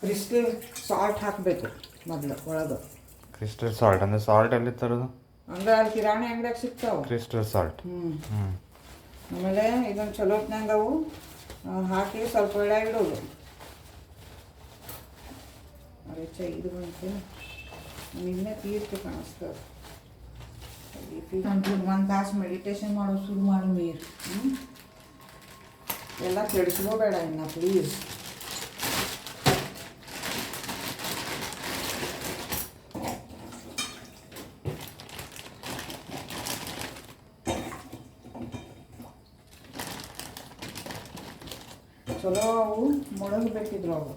Crystal salt ಹಾಕಬೇಕು ಮೊದಲು ಒಳಗೆ. ಕ್ರಿಸ್ಟಲ್ ಸಾಲ್ಟ್ ಅಂದರೆ ಸಾಲ್ಟ್ ಎಲ್ಲಿ ತರೋದು? ಅಂದ್ರೆ ಅಲ್ಲಿ ಕಿರಾಣಿ ಅಂಗಡಿಯಾಗ ಸಿಗ್ತಾವೆ ಕ್ರಿಸ್ಟಲ್ ಸಾಲ್ಟ್. ಆಮೇಲೆ ಇದನ್ನು ಚಲೋ ಹೊತ್ನಾಗ ಅವು ಹಾಕಿ ಸ್ವಲ್ಪ ಎಳೆ ಇಡೋದು. ಅರೆ ಇದು ಬಂತು ನಿನ್ನೆ ತೀರ್ತು ಕಾಣಿಸ್ತದೆ. ಒಂದು ತಾಸು ಮೆಡಿಟೇಷನ್ ಮಾಡೋದು ಶುರು ಮಾಡಿ ಮೀರು ಎಲ್ಲ ಕೆಡಿಸ್ಕೋಬೇಡ ಇನ್ನು ಪ್ಲೀಸ್. ಚಲೋ ಅವು ಮುಳಗಬೇಕಿದ್ರು ಅವು.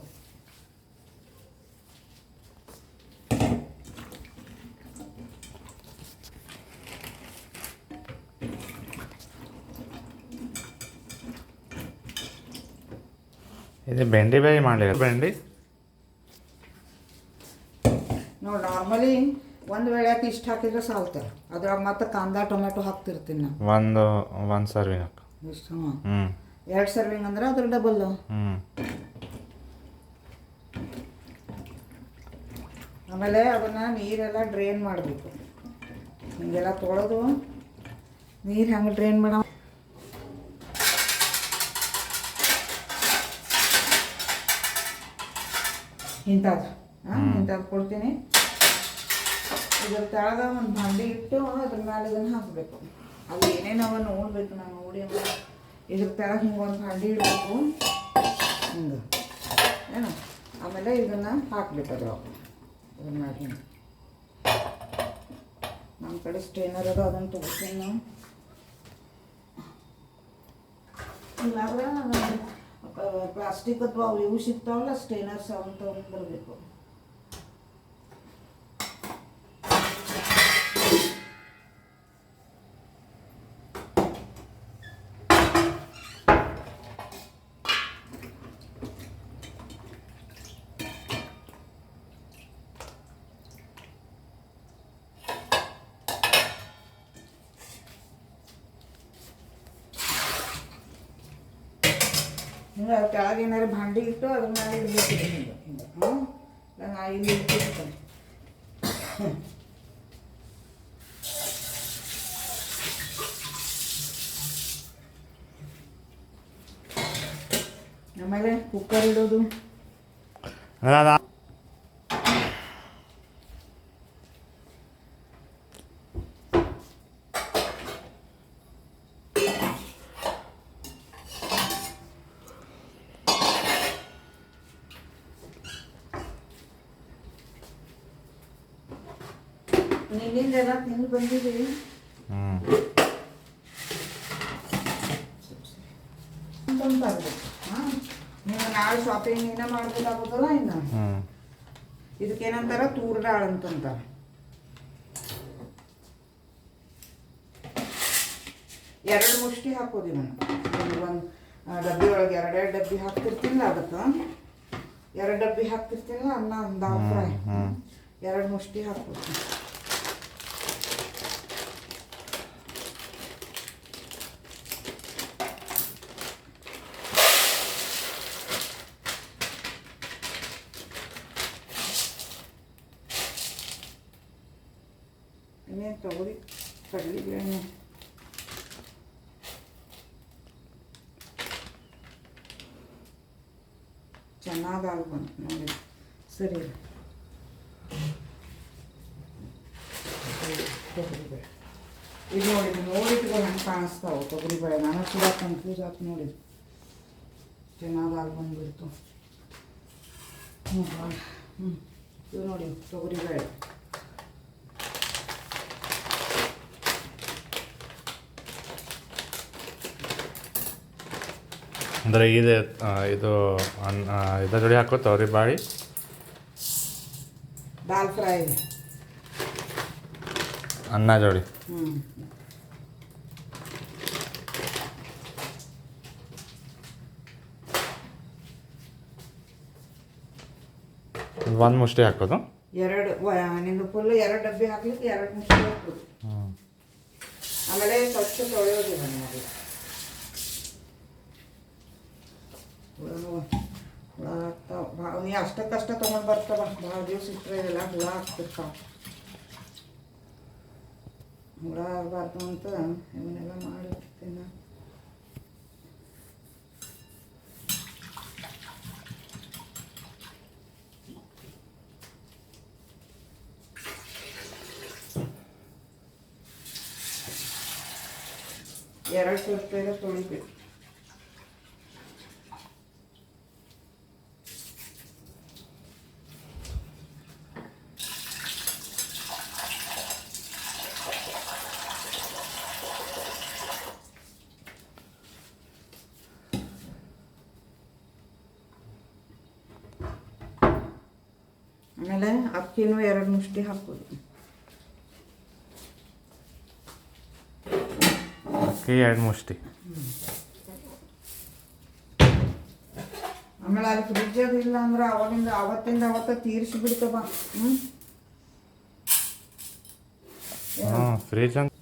ಇದು ಬೆಂಡಿ ಬೇಯಿ ಮಾಡಲಿ ಬೆಂಡಿ ನೋಡಿ. ನಾರ್ಮಲಿ ಒಂದು ವೇಳೆಯಾಕೆ ಇಷ್ಟು ಹಾಕಿದ್ರೆ ಸಾಲ್ತಾರೆ. ಅದ್ರಾಗ ಮತ್ತೆ ಕಾಂದ ಟೊಮೆಟೊ ಹಾಕ್ತಿರ್ತೀನಿ ನಾನು. ಒಂದು ಸರ್ವಿಂಗ್ ಹಾಕು ಇಷ್ಟು. 2 ಸರ್ವಿಂಗ್ ಅಂದ್ರೆ ಅದ್ರ ಡಬಲ್. ಆಮೇಲೆ ಅದನ್ನು ನೀರೆಲ್ಲ ಡ್ರೈನ್ ಮಾಡಬೇಕು. ಹಿಂಗೆಲ್ಲ ತೊಳೆದು ನೀರು ಹೆಂಗೆ ಡ್ರೈನ್ ಮಾಡೋ ಇಂಥದ್ದು ಇಂಥದ್ದು ಕೊಡ್ತೀನಿ. ಇದ್ರ ಕೆಳಗೆ ಒಂದು ಭಾಂಡಿ ಇಟ್ಟು ಅದ್ರ ಮೇಲೆ ಇದನ್ನು ಹಾಕಬೇಕು. ಅದು ಏನೇನು ಅವ ನೋಡಬೇಕು ನಾನು ನೋಡಿ. ಇದ್ರ ಕೆಳಗೆ ಹಿಂಗೆ ಒಂದು ಭಾಂಡಿ ಇಡಬೇಕು ಹಿಂಗೆ ಏನು. ಆಮೇಲೆ ಇದನ್ನು ಹಾಕ್ಬೇಕು ಅದ್ರೊಳಗೆ. ಇದನ್ನ ಮಾಡಿ ನಮ್ಮ ಕಡೆ ಸ್ಟೇನರ್ ಅದು ಅದನ್ನು ತೊಗೊತೀನಿ ನಾವು. ಇಲ್ಲಾಂದ್ರೆ ಪ್ಲಾಸ್ಟಿಕ್ ಅಥವಾ ಅವು ಇವು ಸಿಗ್ತಾವಲ್ಲ ಸ್ಟೇನರ್ಸ್ ಅವನ್ನ ತೊಗೊಂಡು ಬರಬೇಕು. ಹಿಂಗೆ ಕೆಳಗೆ ಏನಾದ್ರು ಭಾಂಡಿ ಇಟ್ಟು ಅದ್ರ ಮೇಲೆ ಇಡಬೇಕು. ಹಿಂಗೆ ಹಿಂಗೆ ನಾನು ಇಲ್ಲಿ ಇಟ್ಟಿರ್ತೇನೆ. ಆಮೇಲೆ ಕುಕ್ಕರ್ ಇಡೋದು. ನಿನ್ನಿಂದೆಲ್ಲ ತಿಂದು ಬಂದಿದ್ದೀವಿ. ನೀವು ನಾಳೆ ಶಾಪಿಂಗ್ ನೀನೇ ಮಾಡ್ಬೇಕಾಗುತ್ತಲ್ಲ. ಇನ್ನು ಇದಕ್ಕೇನಂತಾರ ತೂರ್ ದಾಳ್ ಅಂತಂತಾರೆ. ಎರಡು ಮುಷ್ಟಿ ಹಾಕೋದು ನಾನು. ಒಂದು ಡಬ್ಬಿ ಒಳಗೆ 2 ಡಬ್ಬಿ ಹಾಕ್ತಿರ್ತಿಲ್ಲ. ಅದಕ್ಕೆ 2 ಡಬ್ಬಿ ಹಾಕ್ತಿರ್ತಿಲ್ಲ. ಅನ್ನ ದಾಲ್ ಫ್ರೈ 2 ಮುಷ್ಟಿ ಹಾಕ್ಬೋದು. ಇನ್ನೇನು ತೊಗೊಳಿ ಕಡಲೆಬೇಳೆ. ಚೆನ್ನಾಗಿ ಬಂತು ನೋಡಿ. ಸರಿ ತೊಗರಿಬೇಳೆ ಇದು ನೋಡಿ. ನೋಡಿಟ್ಕೊಂಡು ಹೆಂಗೆ ಕಾಣಿಸ್ತಾವೆ ತೊಗರಿಬೇಳೆ. ನಾನು ಕೂಡ ಕನ್ಫ್ಯೂಸ್ ಆಯ್ತು ನೋಡಿ. ಚೆನ್ನಾಗಿ ಬಂದುಬಿಡ್ತು. ಇದು ನೋಡಿ ತೊಗರಿಬೇಳೆ. ಅಂದರೆ ಇದು ಇದ್ರ ಜೋಡಿ ಹಾಕೋ ತೊಗರಿ ಬಾಳಿ ದಾಲ್ ಫ್ರೈ ಅನ್ನ ಜೋಡಿ. ಒಂದು ಮುಷ್ಟಿ ಹಾಕೋದು. ನಿಂದು ಫುಲ್ 2 ಡಬ್ಬಿ ಹಾಕ್ಲಿಕ್ಕೆ 2 ಮುಷ್ಟಿ ಹಾಕೋದು. ಆಮೇಲೆ ಸ್ವಚ್ಛ ತೊಳೆಯೋದು ಮಾಡಿ ಹುಳ ಆಗ್ತಾವ ಭಾಳ ನೀ ಅಷ್ಟಕ್ಕಷ್ಟ ತೊಗೊಂಡು ಬರ್ತಾವ ಭಾಳ ದಿವ್ಸ ಇಟ್ಟರೆ ಎಲ್ಲ ಹುಳ ಆಗ್ತಿರ್ತಾವ ಹುಳ ಆಗಬಾರ್ದು ಅಂತ ಇವನ್ನೆಲ್ಲ ಮಾಡಿರ್ತೀನಿ ಎರಡು ಸರ್ತಿಗೆ ತೊಳಿಬೇಕು ಆಮೇಲೆ ಅಕ್ಕಿನೂ 2 ಮುಷ್ಟಿ ಹಾಕೋದು ಅಕ್ಕಿ 2 ಮುಷ್ಟಿ ಆಮೇಲೆ ಅಲ್ಲಿ ಫ್ರಿಜ್ ಅದು ಇಲ್ಲ ಅಂದ್ರೆ ಅವತ್ತಿಂದ ಅವತ್ತ ತೀರಿಸಿ ಬಿಡ್ತವ ಫ್ರಿಜ್ ಅಂತ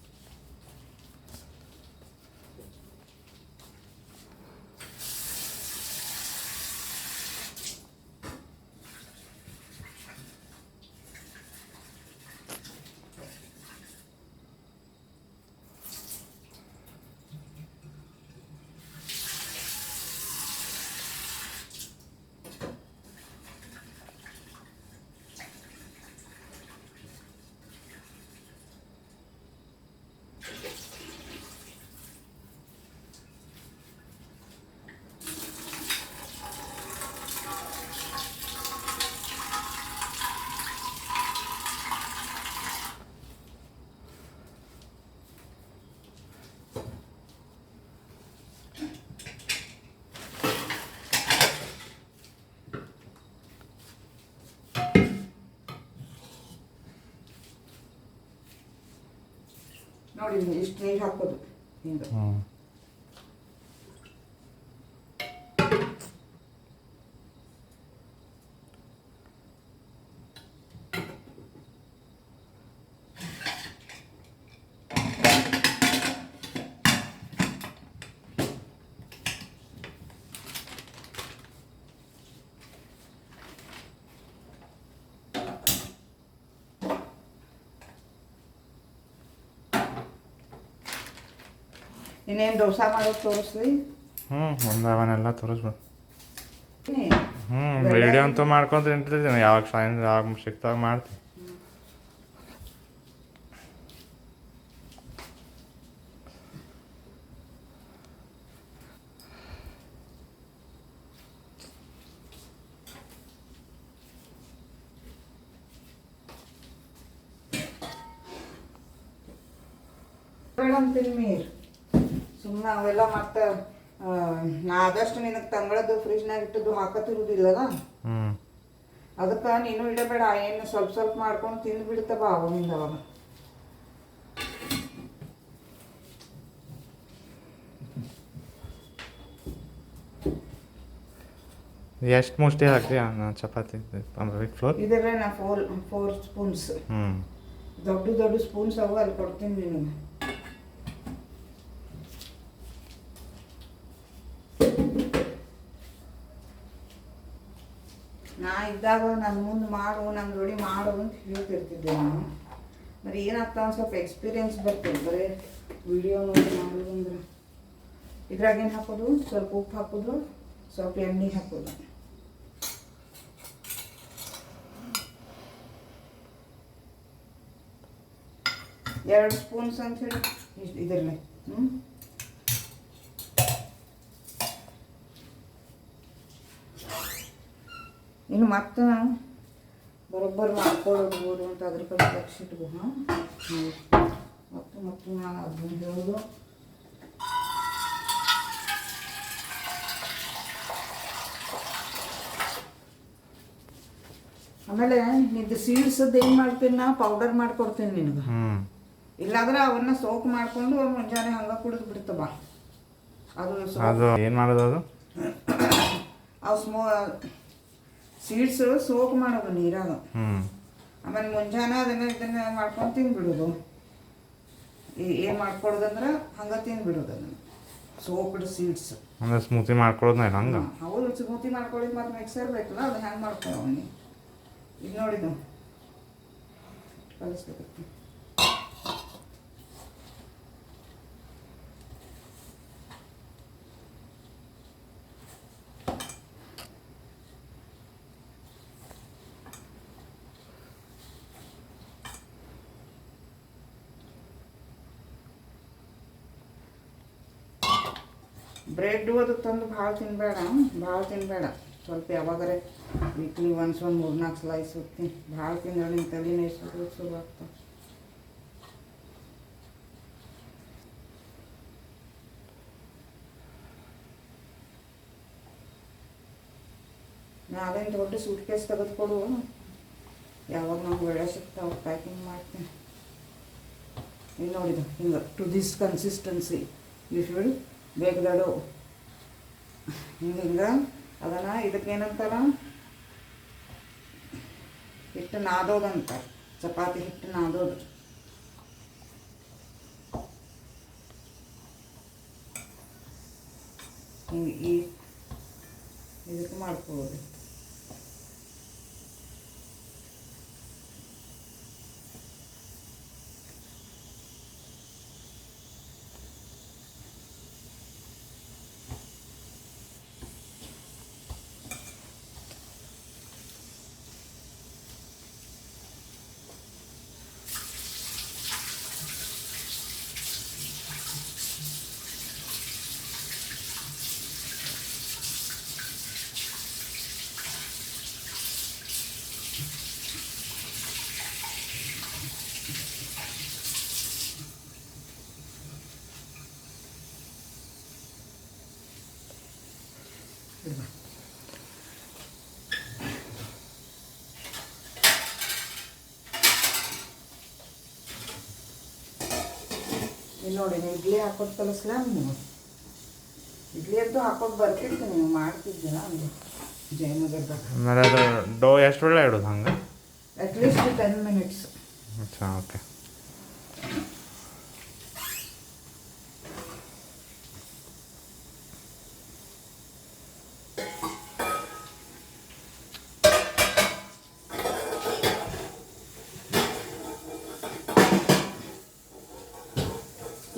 ನೋಡಿ ಇಷ್ಟು ನೀರು ಹಾಕೋದು ಹಿಂಗೆ ಇನ್ನೇನು ದೋಸೆ ಮಾಡೋದು ತೋರಿಸ್ಲಿ ಒಂದು ಅವನ್ನೆಲ್ಲ ತೋರಿಸ್ಬೇಕು ವಿಡಿಯೋ ಅಂತೂ ಮಾಡ್ಕೊಂತ ನಿಂತಿದ್ದೀನಿ ಯಾವಾಗ ಸೈನ್ ಯಾವಾಗ ಸಿಕ್ತಾಗ ಮಾಡ್ತೀನಿ ಅಂತೀನಿ ನೀರು ಸುಮ್ಮನೆ ಅವೆಲ್ಲ ಮತ್ತೆ ನಾ ಆದಷ್ಟು ನಿನಗೆ ತಂಗಳದ್ದು ಫ್ರಿಜ್ನಾಗ ಇಟ್ಟದ್ದು ಹಾಕತ್ತಿರುವುದಿಲ್ಲದ ಅದಕ್ಕೆ ನೀನು ಇಡಬೇಡ ಏನು ಸ್ವಲ್ಪ ಸ್ವಲ್ಪ ಮಾಡ್ಕೊಂಡು ತಿಂದು ಬಿಡ್ತವ ಅವಾಗಿಂದ ಅವಾಗ ಎಷ್ಟು ಮುಷ್ಟಿ ಹಾಕಿ ಚಪಾತಿ ಫ್ಲೋರ್ ಇದ್ರೆ ನಾ 4 ಸ್ಪೂನ್ಸ್ ದೊಡ್ಡ ದೊಡ್ಡ ಸ್ಪೂನ್ಸ್ ಅವು ಅಲ್ಲಿ ಕೊಡ್ತೀನಿ ನಿನಗೆ ನಾ ಇದ್ದಾಗ ನನ್ನ ಮುಂದೆ ಮಾಡು ನನ್ನ ಜೋಡಿ ಮಾಡು ಅಂತ ಹೇಳ್ತಿರ್ತಿದ್ದೆ ನಾನು ಬರೀ ಏನಾಗ್ತಾ ಒಂದು ಸ್ವಲ್ಪ ಎಕ್ಸ್ಪೀರಿಯನ್ಸ್ ಬರ್ತದೆ ಬರೀ ವಿಡಿಯೋ ನೋಡಿ ಮಾಡೋದು ಅಂದ್ರೆ ಇದ್ರಾಗೇನು ಹಾಕೋದು ಸ್ವಲ್ಪ ಉಪ್ಪು ಹಾಕೋದು ಸ್ವಲ್ಪ ಎಣ್ಣೆ ಹಾಕೋದು ಎರಡು ಸ್ಪೂನ್ಸ್ ಅಂತ ಹೇಳಿ ಇಷ್ಟು ಇದರಲ್ಲೇ ಇನ್ನು ಮತ್ತೆ ನಾವು ಬರೋಬ್ಬರು ಮಾಡ್ಕೊಳ್ಬೋದು ಅಂತ ಅದ್ರ ಬಗ್ಗೆ ಲಕ್ಷ ಇಟ್ಕೋ ಮತ್ತು ನಾನು ಅದನ್ನು ಹೇಳೋದು ಆಮೇಲೆ ನಿಂದು ಸೀಡ್ಸದ್ದು ಏನು ಮಾಡ್ತೀನಿ ನಾ ಪೌಡರ್ ಮಾಡ್ಕೊಡ್ತೀನಿ ನಿನಗೆ ಇಲ್ಲಾಂದ್ರೆ ಅವನ್ನ ಸೋಕ್ ಮಾಡಿಕೊಂಡು ಮುಂಜಾನೆ ಹಂಗೆ ಕುಡಿದು ಬಿಡ್ತವ ಅದು ಏನು ಮಾಡೋದು ಅದು ಅವು ಸೀಡ್ಸ್ ಸೋಕ್ ಮಾಡೋದು ನೀರಾಗ ಆಮೇಲೆ ಮುಂಜಾನೆ ಇದನ್ನ ಮಾಡ್ಕೊಂಡು ತಿಂದ್ಬಿಡೋದು ಏನು ಮಾಡ್ಕೊಡೋದಂದ್ರೆ ಹಂಗೆ ತಿಂದ್ಬಿಡೋದು ಅದನ್ನು ಸೋಪ್ಡ್ ಸೀಡ್ಸ್. ಅಂದರೆ ಸ್ಮೂತಿ ಮಾಡ್ಕೊಳ್ಳೋದು ಹಂಗೆ. ಹೌದು, ಸ್ಮೂತಿ ಮಾಡ್ಕೊಳ್ಳಿಕ್ಕೆ ಮತ್ತು ಮಿಕ್ಸರ್ ಬೇಕಲ್ಲ, ಅದು ಹೆಂಗೆ ಮಾಡ್ಕೊಳ್ಳೋ ಅವನಿಗೆ. ಈಗ ನೋಡಿದ್ದು ಕಲಿಸ್ಬೇಕು. ಬ್ರೆಡ್ಡು ಅದು ತಂದು ಭಾಳ ತಿನ್ನಬೇಡ, ಸ್ವಲ್ಪ ಯಾವಾಗರೆ ವೀಕ್ಲಿ ಒನ್ಸ್ ಒಂದು 3-4 ಸ್ಲೈಸ್ ಹೋಗ್ತೀನಿ. ಭಾಳ ತಿಂದ್ರೆ ನಿಮ್ಮ ತಲೆನೇ ಎಷ್ಟು ಶುರು ಆಗ್ತಾವೆ. ನಾವೇನು ದೊಡ್ಡ ಸೂಟ್ ಕೇಸ್ ತೆಗೆದುಕೊಡು, ಯಾವಾಗ ನಮ್ಗೆ ಒಳ್ಳೆ ಸಿಗ್ತಾವೆ ಪ್ಯಾಕಿಂಗ್ ಮಾಡ್ತೀನಿ. ಈಗ ನೋಡಿದ ಹಿಂಗೆ to this consistency you should ಬೇಕದಾಡು ಹಿಂಗೆ ಅದನ್ನು ಇದಕ್ಕೆ ಏನಂತಾರ, ಹಿಟ್ಟು ನಾದೋದು ಅಂತಾರೆ, ಚಪಾತಿ ಹಿಟ್ಟು ನಾದೋದು. ಹಿಂಗೆ ಇದಕ್ಕೆ ಮಾಡ್ಕೋಬೋದು. ಇಲ್ಲಿ ನೋಡಿ, ನೀವು ಇಡ್ಲಿ ಹಾಕೋದು ಕಲಿಸ್ಲ, ನೀವು ಇಡ್ಲಿ ಅಂತೂ ಹಾಕೋದು ಬರ್ತಿತ್ತು, ನೀವು ಮಾಡ್ತಿದ್ದೀರ ಒಂದು ಜಯನಗರದಾಗ. ಆಮೇಲೆ ಅದು ಡೋ ಎಷ್ಟು ವೇಳೆ ಇಡೋದು ಹಂಗೆ? At least 10 minutes. ಅಚ್ಚಾ, ಓಕೆ.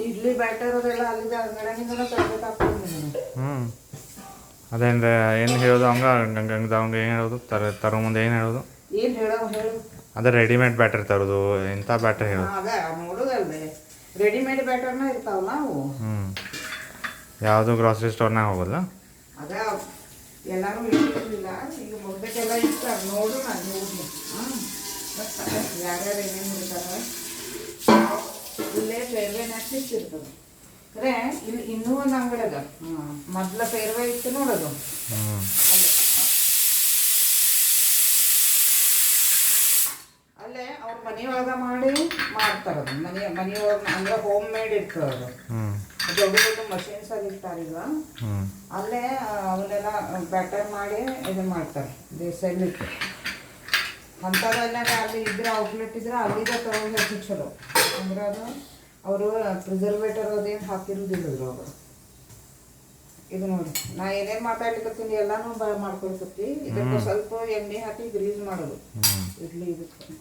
ಇಡ್ಲಿ ಬ್ಯಾಟರ್ ಅದೆಲ್ಲ ಅಲ್ಲಿಂದ ಅಂಗಡಿಯಿಂದ ತರಬೇಕಾಗ್ತದೆ. ಅದೇನು ಏನು ಹೇಳೋದು ಹಂಗೆ ಏನು ಹೇಳೋದು ತರೋ ಮುಂದೆ ಏನು ಹೇಳೋದು? ಏನು ಹೇಳು ಅದೇ ರೆಡಿಮೇಡ್ ಬ್ಯಾಟರ್ ತರೋದು, ಇಂಥ ಬ್ಯಾಟರ್ ಹೇಳೋದು? ಅದೇ ನೋಡೋದಲ್ವೇ, ರೆಡಿಮೇಡ್ ಬ್ಯಾಟರ್ನ ಇರ್ತಾವಲ್ಲ ಅವು. ಯಾವುದು ಗ್ರಾಸರಿ ಸ್ಟೋರ್ನಾಗ ಹೋಗೋಲ್ಲ? ಅದೇ ಎಲ್ಲರೂ ಇಟ್ಟಿರಲಿಲ್ಲ, ಈಗ ಮುಗ್ದಕ್ಕೆಲ್ಲ ಇರ್ತಾರೆ. ನೋಡು, ನಾನು ಹೋಗಿ ಯಾರ್ಯಾರು ಏನೇನು ಇರ್ತಾರೆ. ಇಲ್ಲೇ ಫೇರ್ವೆ ನೆಕ್ಸ್ಟ್ ಇರ್ತದೆ. ಅಂದರೆ ಇಲ್ಲಿ ಇನ್ನೂ ಒಂದು ಅಂಗಡಿ ಅದ, ಮೊದಲ ಫೇರ್ವೆ ಇತ್ತು ನೋಡೋದು. ಅಲ್ಲೇ ಅವ್ರ ಮನೆಯೊಳಗೆ ಮಾಡ್ತಾರೆ. ಅದು ಮನೆಯೊಳಗೆ ಅಂದ್ರೆ ಹೋಮ್ ಮೇಡ್ ಇರ್ತದೆ ಅದು. ದೊಡ್ಡ ದೊಡ್ಡ ಮಷೀನ್ಸ್ ಅಲ್ಲಿ ಇರ್ತಾರೆ ಈಗ. ಅಲ್ಲೇ ಅವನ್ನೆಲ್ಲ ಬ್ಯಾಟರ್ ಮಾಡಿ ಇದನ್ನ ಮಾಡ್ತಾರೆ, ಸೆಲ್ ಇಟ್ಟು. ಅಂಥದ್ದೆಲ್ಲ ಅಲ್ಲಿ ಇದ್ರೆ ಔಟ್ಲೆಟ್ ಇದ್ರೆ ಅಲ್ಲಿಗೆ ತಗೊಂಡು ಹೆಚ್ಚು ಚಲೋ. ಅಂದ್ರೆ ಅದು ಅವರು ಪ್ರಿಸರ್ವೇಟರ್ ಅದೇನು ಹಾಕಿರೋದಿಲ್ಲ ಅವರು. ಇದು ನೋಡಿ, ನಾ ಏನೇನು ಮಾತಾಡ್ಲಿಕ್ಕತ್ತೀನಿ ಎಲ್ಲಾನು ಮಾಡ್ಕೊಳ್ತತಿ. ಇದಕ್ಕೆ ಸ್ವಲ್ಪ ಎಣ್ಣೆ ಹಾಕಿ ಗ್ರೀಸ್ ಮಾಡೋದು ಇಡ್ಲಿ ಇದಕ್ಕೆ.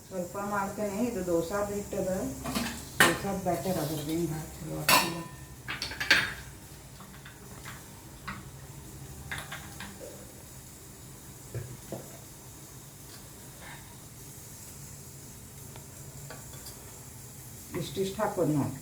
ಸ್ವಲ್ಪ ಮಾಡ್ತೇನೆ. ಇದು ದೋಸಾದ ಹಿಟ್ಟದ, ದೋಸಾದ ಬ್ಯಾಟರ್ ಅದ್ರದ್ದೇನು ಭಾಳ ಚಲೋ ಆಗ್ತಿಲ್ಲ. ಇಷ್ಟಿಷ್ಟು ಹಾಕೋದು ನೋಡಿ.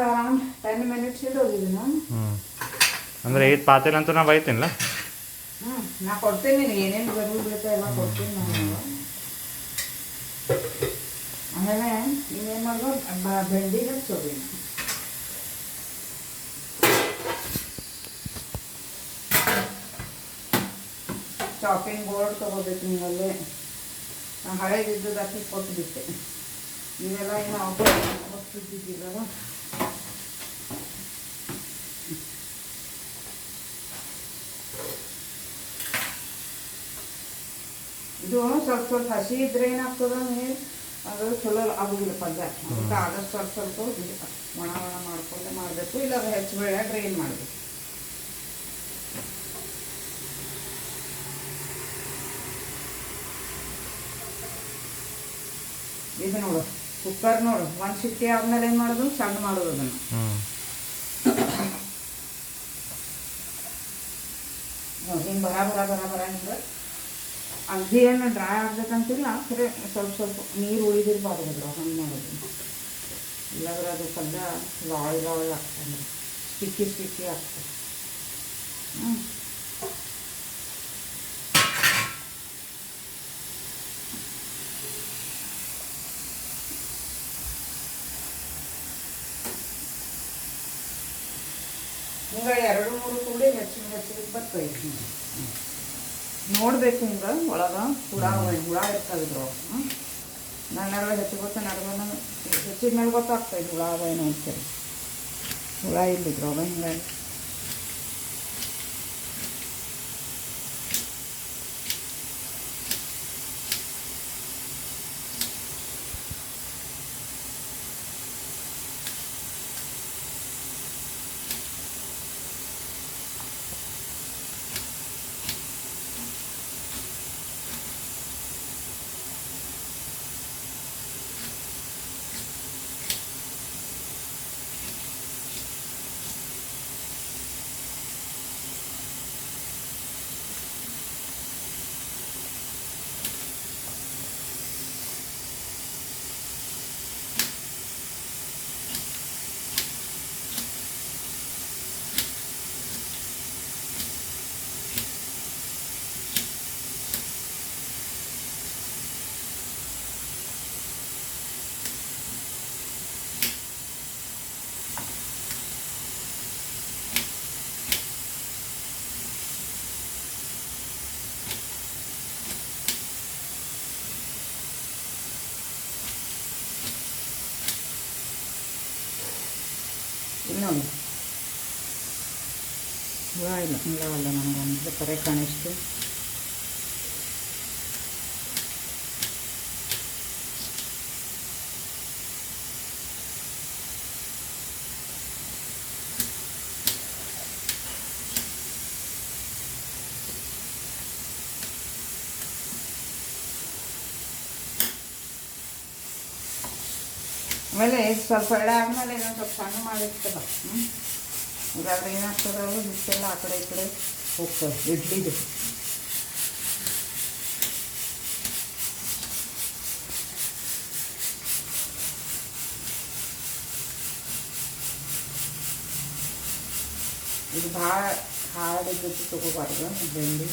ಒಂದು ಅರೌಂಡ್ 10 ಮಿನಿಟ್ಸ್ ಇಡೋದು ಇದನ್ನು. ಹ್ಞೂ ಅಂದರೆ ಇದು ಪಾತ್ರೆ ಅಂತೂ ನಾ ಬೈತೀನಿಲ್ಲ. ಹ್ಞೂ ನಾ ಕೊಡ್ತೀನಿ ನಿನಗೆ ಏನೇನು ಜರೂರು ಬೇಕು ಎಲ್ಲ ಕೊಡ್ತೀನಿ ನಾನು. ಆಮೇಲೆ ನೀವೇನು ಮಾಡೋದು ಬೆಂಡಿ ಹಚ್ಚೋದು. ಚಾಪಿಂಗ್ ಬೋರ್ಡ್ ತೊಗೋಬೇಕು ನಿಮ್ಮಲ್ಲಿ. ನಾನು ಹಳೇದಿದ್ದದ್ದು ಹಾಕಿ ಕೊಟ್ಟುಬಿಟ್ಟೆ. ಇವೆಲ್ಲ ಏನು ಕೊಟ್ಟಿದ್ದಿದ್ದಿಲ್ಲವ. ಇದು ಸ್ವಲ್ಪ ಸ್ವಲ್ಪ ಹಸಿ ಇದ್ರೆ ಏನಾಗ್ತದ ಅದು ಚಲೋ ಆಗೋದಿಲ್ಲ ಪಲ್ಯ. ಅದಕ್ಕೆ ಆದಷ್ಟು ಸ್ವಲ್ಪ ಸ್ವಲ್ಪ ಒಣ ಒಣ ಮಾಡ್ಕೊಂಡೆ ಮಾಡಬೇಕು. ಇಲ್ಲ ಹೆಚ್ಚಬೇಡ ಡ್ರೈನ್ ಮಾಡಬೇಕು. ಇದು ನೋಡು ಕುಕ್ಕರ್ ನೋಡು, ಒಂದು ಸಿಟ್ಟಿ ಆದ್ಮೇಲೆ ಏನು ಮಾಡೋದು, ಸಣ್ಣ ಮಾಡೋದು ಅದನ್ನು. ಹಿಂಗೆ ಬರ ಹಿಂಗೆ ಅಗದಿ ಏನು ಡ್ರೈ ಆಗ್ಬೇಕಂತಿಲ್ಲ. ಖರೆ ಸ್ವಲ್ಪ ಸ್ವಲ್ಪ ನೀರು ಉಳಿದಿರ್ಬಾರ್ದು ಅದ್ರ ಹಂಗೆ ಮಾಡೋದು. ಇಲ್ಲಾಂದ್ರೆ ಅದು ಪಲ್ಯ ಲಾಳ್ ಆಗ್ತದೆ, ಸ್ಟಿಕ್ಕಿ ಆಗ್ತದೆ. ಹಿಂಗೆ 2-3 ಕೂಡಿ ಹೆಚ್ಚಿಗೆ ಬರ್ತೈತಿ. ನೋಡ್ಬೇಕು ಹಿಂಗೆ ಒಳಗೆ ಹುಳ ಇರ್ತಾವಿದ್ರು. ನಾನೆಲ್ಲ ಹೆಚ್ಚಿಗೊತ್ತ ನಡ್ಕೊಂಡು ಹೆಚ್ಚಿದ ಮೇಲೆ ಗೊತ್ತಾಗ್ತಾಯಿದ್ದು ಹುಳ ಅವ ಏನೋ ಅಂತೇಳಿ. ಹುಳ ಇಲ್ಲಿದ್ರು ಅವ ಹಿಂಗಾಗಿ. ನೋಡಿ ಹುಳ ಇಲ್ಲವಲ್ಲ ನನಗೊಂದು ಕರೆ ಕಾಣಿಸ್ತು. ಆಮೇಲೆ ಸ್ವಲ್ಪ ಎಡೆ ಆದಮೇಲೆ ಇನ್ನೊಂದು ಸ್ವಲ್ಪ ಸಣ್ಣ ಮಾಡಿರ್ತದ. ಇದಾದ್ರೆ ಏನಾಗ್ತದೆ, ಹಿಟ್ಟೆಲ್ಲ ಆ ಕಡೆ ಈ ಕಡೆ ಹೋಗ್ತದೆ ಇಡ್ಲಿದು. ಇದು ಭಾಳ ಹಾರ್ಡ್ ಜೊತೆ ತೊಗೋಬಾರ್ದು ಬೆಂಡಿ.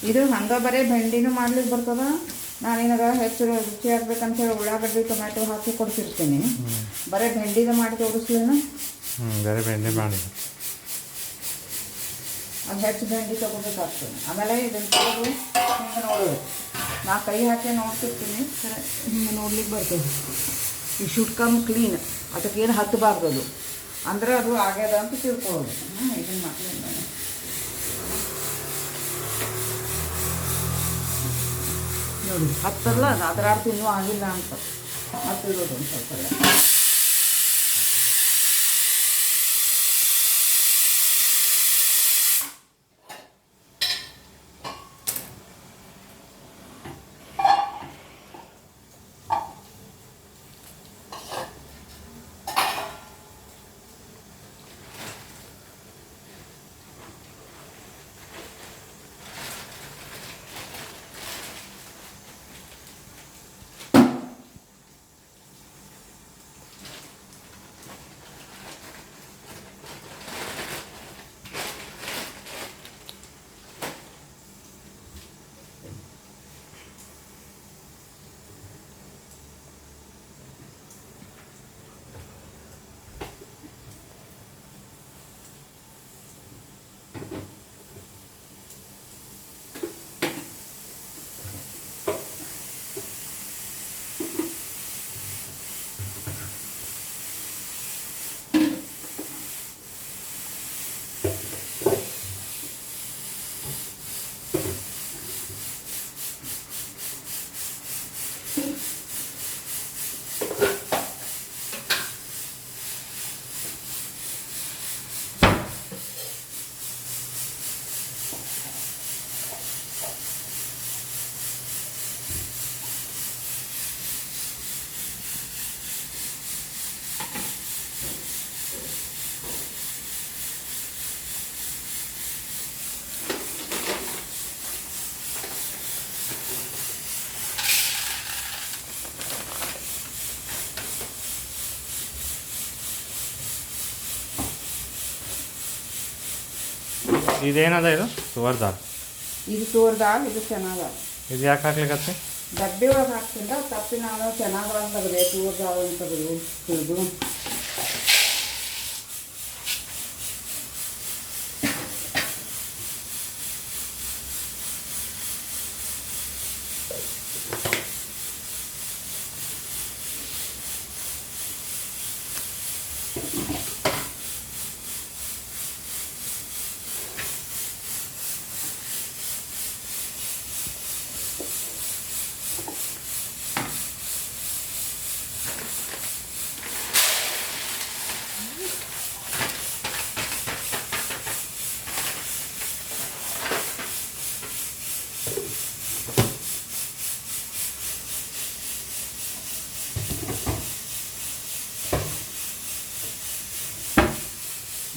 ಇದು ಹಂಗೆ ಬರೀ ಬೆಂಡಿನೂ ಮಾಡ್ಲಿಕ್ಕೆ ಬರ್ತದ. ನಾನೇನಾಗ ಹೆಚ್ಚು ರುಚಿ ಆಗ್ಬೇಕಂತೇಳಿ ಉಳ್ಳಾಗಡ್ಡಿ ಟೊಮ್ಯಾಟೊ ಹಾಕಿ ಕೊಡ್ತಿರ್ತೀನಿ. ಬರೀ ಬೆಂಡಿದ ಮಾಡಿ ತೋರಿಸ್ಲೇನು? ಬೇರೆ ಬೆಂಡೆ ಮಾಡಿ ಅದು ಹೆಚ್ಚು ಬೆಂಡಿ ತೊಗೋಬೇಕಾಗ್ತದೆ. ಆಮೇಲೆ ಇದನ್ನು ತಗೊಂಡು ಹಿಂಗೆ ನೋಡೋದು, ನಾ ಕೈ ಹಾಕಿ ನೋಡ್ತಿರ್ತೀನಿ, ಹಿಂಗೆ ನೋಡ್ಲಿಕ್ಕೆ ಬರ್ತದೆ. ಈ ಶುಡ್ ಕಮ್ ಕ್ಲೀನ್, ಅದಕ್ಕೇನು ಹತ್ತಬಾರ್ದು ಅದು, ಅಂದ್ರೆ ಅದು ಆಗ್ಯದ ಅಂತ ತಿಳ್ಕೊಳ್ಳೋದು. ಇದನ್ನು ಮಾಡಿ ನೋಡಿ ಹತ್ತಲ್ಲ, ಅದು ಅದರ ಅರ್ಥ ಇನ್ನೂ ಆಗಿಲ್ಲ ಅಂತ ಹತ್ತಿರೋದು ಒಂದು ಸ್ವಲ್ಪ ಎಲ್ಲ. ಇದೇನದ ಇದು ತುವರ್ ದಾಲ್? ಇದು ತೂರ್ ದಾಲ್, ಇದು ಚೆನ್ನಾಗ. ಇದು ಯಾಕೆ ಹಾಕ್ಲಿಕ್ಕತ್ತೆ? ಡಬ್ಬಿ ಒಳಗೆ ಹಾಕ್ತಿಂದ ತಪ್ಪಿ ನಾನು ಚೆನ್ನಾಗಿ ತೆಗೆದೆ ತೂರ್ ದಾಲ್ ಅಂತ ತೆಗೆದು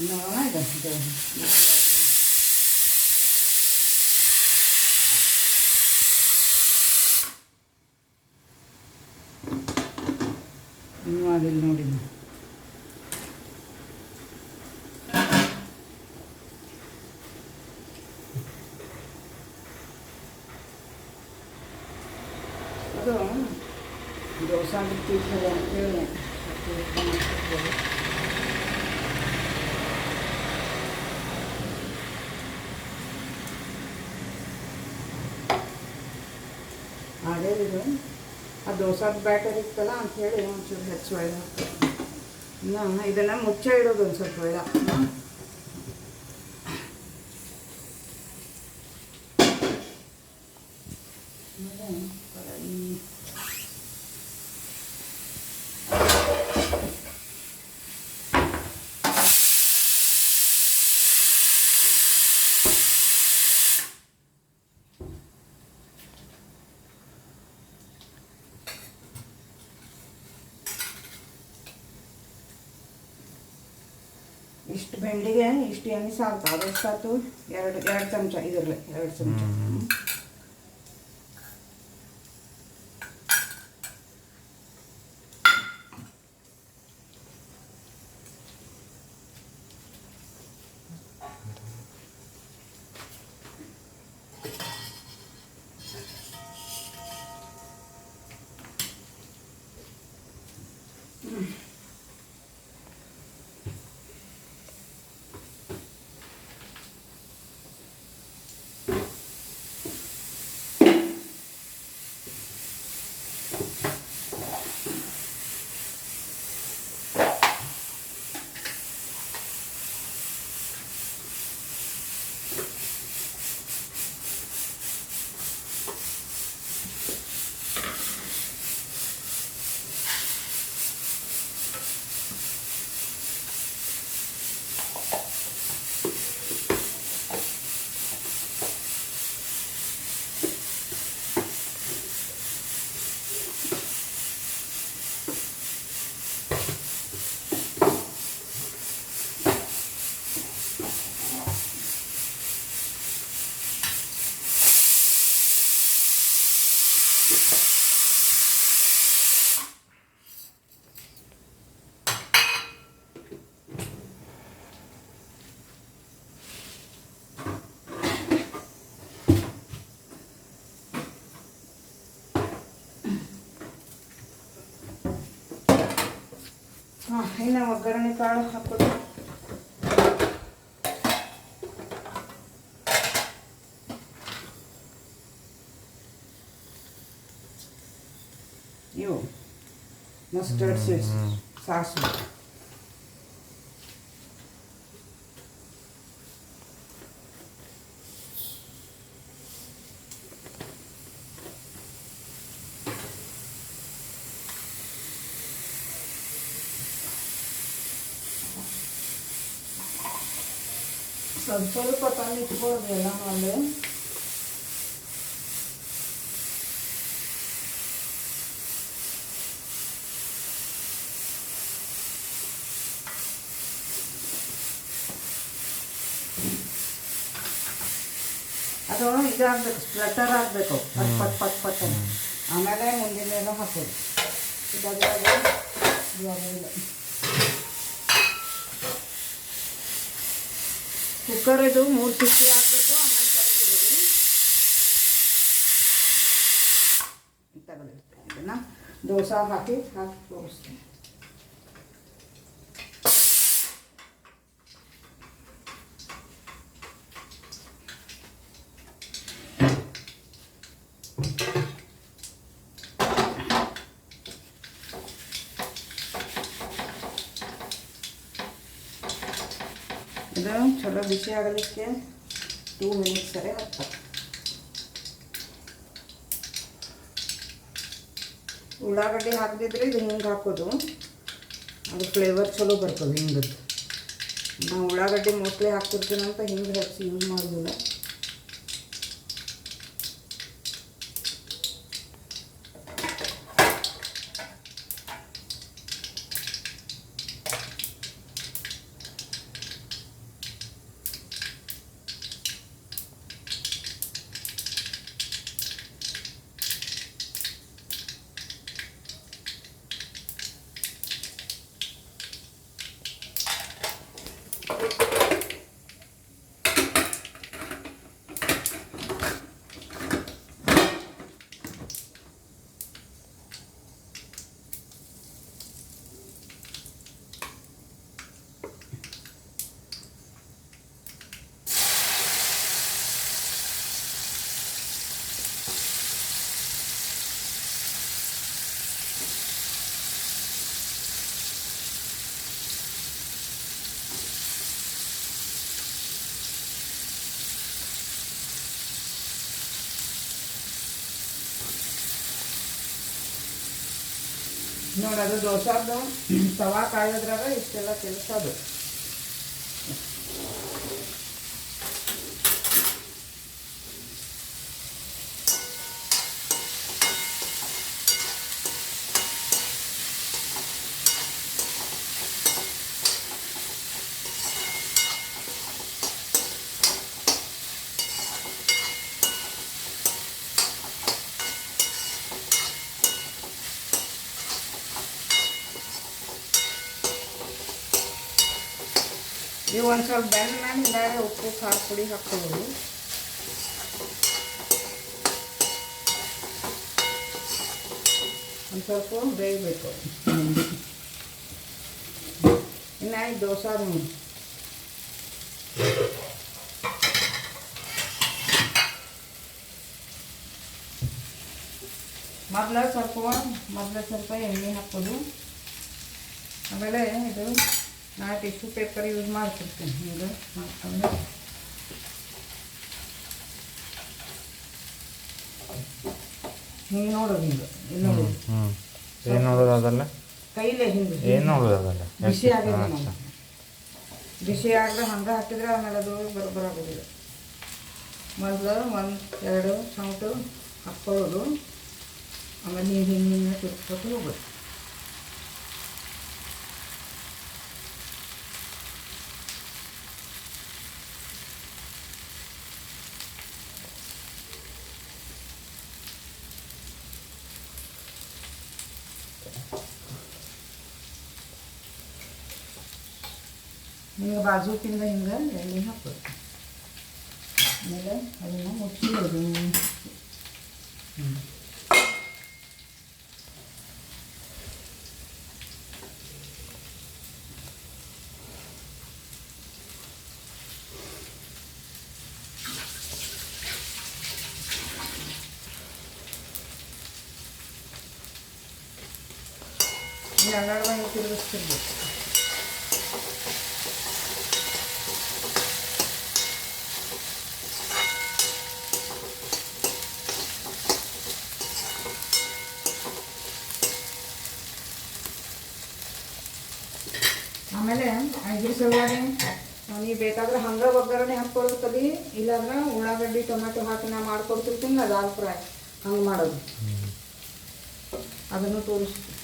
ನೋಡೋಣ. ಇದು ಇನ್ನೂ ಆಗಿಲ್ಲ ನೋಡಿ. ಅದು ದೋಸೆ ಬಿಡ್ತಿರ್ತದೆ ಅಂತೇಳಿ ಅದೇ ಇದು ಆ ದೋಸಾದ ಬ್ಯಾಟರ್ ಇತ್ತಲ್ಲ ಅಂಥೇಳಿ ಒಂಚೂರು ಹೆಚ್ಚು ಒಳ್ಳೆ ಹಾಕ್ತದೆ. ಇನ್ನು ಇದನ್ನು ಮುಚ್ಚ ಇಡೋದು ಒಂದು ಸ್ವಲ್ಪ ವೇಳ. ಇಷ್ಟು ಬೆಂಡಿಗೆ ಇಷ್ಟು ಎಣ್ಣೆ ಸಾಕು. ಅದೆಷ್ಟಾಯ್ತು? ಎರಡು ಚಮಚ ಇದರಲ್ಲೇ 2 ಚಮಚ. ಹಾಂ, ಇನ್ನು ಒಗ್ಗರಣೆ ಕಾಳು ಹಾಕೋದು. ಇವು ಮಸ್ಟರ್ಡ್ ಸೀಡ್ಸ್, ಸಾಸಿವೆ, ಸ್ವಲ್ಪ ತಂದು ಇಟ್ಕೊಳ್ಳೋದು ಎಲ್ಲ ಅಲ್ಲಿ. ಅದು ಇದಾಗಬೇಕು, ಸ್ಪ್ಲಟರ್ ಆಗಬೇಕು, ಪಟ್ ಪಟ್ ಪಟ್ ಪಟ್ ಅಂತ. ಆಮೇಲೆ ಮುಂದಿನೆಲ್ಲ ಹಾಕೋದು. ಇದಾಗಲ್ಲ. ಕುಕ್ಕರ್ ಇದು 3 ಸಿಟಿ ಆಗಬೇಕು. ಆಮೇಲೆ ತಗೊಳ್ಳಿರ್ತೀನಿ. ಇದನ್ನು ದೋಸೆ ಹಾಕಿ ತೋರಿಸ್ತೀನಿ. ಇದು ಚಲೋ ಬಿಸಿ ಆಗಲಿಕ್ಕೆ 2 ಮಿನಿಟ್ಸ್ ಸರಿ ಹಾಕ್ತಾರೆ. ಉಳ್ಳಾಗಡ್ಡಿ ಹಾಕಿದ್ರೆ ಇದು ಹಿಂಗೆ ಹಾಕೋದು, ಅದು ಫ್ಲೇವರ್ ಚಲೋ ಬರ್ತದೆ ಹಿಂಗದ್ದು. ನಾವು ಉಳ್ಳಾಗಡ್ಡಿ ಮೋಸ್ಟ್ಲಿ ಹಾಕ್ತಿರ್ತೀನಿ ಅಂತ ಹಿಂಗೆ ಹಚ್ಚಿ ಯೂಸ್ ಮಾಡೋದಿಲ್ಲ. ನೋಡೋದು ದೋಸಾದು ತವಾ ಕಾಯೋದ್ರಾಗ ಇಷ್ಟೆಲ್ಲ ಕೆಲಸ ಅದು. ಇವು ಒಂದು ಸ್ವಲ್ಪ ಬೆಂದ ಮೇಲೆ ಹಿಂಗಾಗಿ ಉಪ್ಪು ಖಾರ ಪುಡಿ ಹಾಕ್ಕೋಬೋದು. ಒಂದು ಸ್ವಲ್ಪ ಬೇಯಬೇಕು. ಇನ್ನು ಈ ದೋಸೆ ಮೊದಲು ಸ್ವಲ್ಪ ಎಣ್ಣೆ ಹಾಕೋದು. ಆಮೇಲೆ ಇದು ನಾ ಟಿಶ್ಯೂ ಪೇಪರ್ ಯೂಸ್ ಮಾಡ್ತಿರ್ತೀನಿ. ಹಿಂಗೆ ಮಾಡ್ಕೊಂಡು ಹಿಂಗೆ ನೋಡೋದು. ಹಿಂಗೆ ಇಲ್ಲಿ ನೋಡೋದು. ಏನು ನೋಡೋದು ಅದಲ್ಲ, ಕೈಲೇ ಹಿಂಗೆ ಏನು ನೋಡೋದು ಅದಲ್ಲ. ಬಿಸಿ ಆಗಿದೆ. ಬಿಸಿ ಆಗದೆ ಹಂಗೆ ಹಾಕಿದ್ರೆ ಆಮೇಲೆ ಅದು ಬರೋದಿಲ್ಲ. ಮೊದಲು 1-2 ಚಮಚ ಹಾಕ್ಕೊಳ್ಳೋದು. ಆಮೇಲೆ ನೀರು ಹಿಂಗೆ ತಿರ್ಸ್ಕೊಟ್ಟು ಹೋಗೋದು. ಹಿಂಗೆ ಬಾಜುಕಿಂದ ಹಿಂಗೆ ಎಣ್ಣೆ ಹಾಕೋದು. ಆಮೇಲೆ ಅದನ್ನು ಮುಚ್ಚಿಡೋದು. ಎಲ್ಲಾಡ್ದಂಗೆ ತಿರುಗಿಸ್ತಿರ್ಬೇಕು. ಆಮೇಲೆ ಇದ್ರ ಸಲುವಾಗಿ ನೀವು ಬೇಕಾದ್ರೆ ಹಂಗೆ ಒಗ್ಗರಣೆ ಹಾಕ್ಕೊಳ್ಳೋದು ಕಲಿ. ಇಲ್ಲಾಂದ್ರೆ ಉಳ್ಳಾಗಡ್ಡಿ ಟೊಮೆಟೊ ಹಾಕಿ ನಾ ಮಾಡ್ಕೊಡ್ತಿರ್ತೀನಿ ದಾಲ್ ಫ್ರೈ. ಹಂಗೆ ಮಾಡೋದು ಅದನ್ನು ತೋರಿಸ್ತೀನಿ.